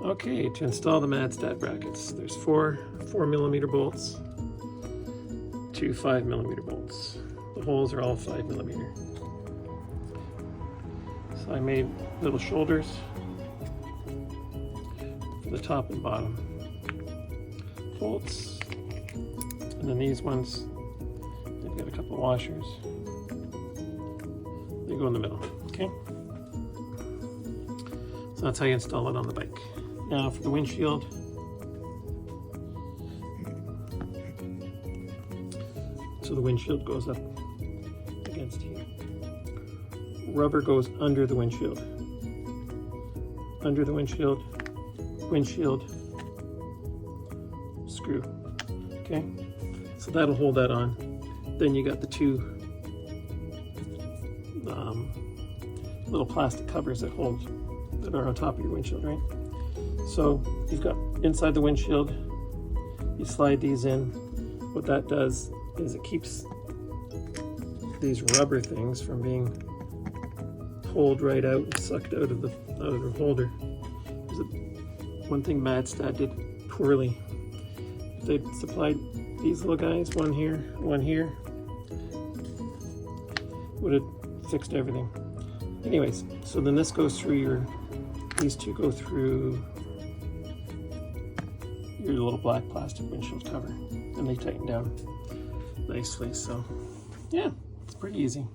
Okay, to install the Madstad brackets, there's four 4mm bolts, two 5mm bolts. The holes are all 5mm. So I made little shoulders for the top and bottom bolts, and then these ones, they've got a couple of washers. They go in the middle. Okay. So that's how you install it on the bike. Now for the windshield, so the windshield goes up against here. Rubber goes under the windshield. Under the windshield, windshield, screw. Okay, so that'll hold that on. Then you got the two little plastic covers that are on top of your windshield, right? So you've got inside the windshield, you slide these in. What that does is it keeps these rubber things from being pulled right out and sucked out of the holder. There's one thing Madstad did poorly. If they'd supplied these little guys, one here, would have fixed everything. Anyways, so then this goes through these two go through your little black plastic windshield cover, and they tighten down nicely. So yeah, it's pretty easy.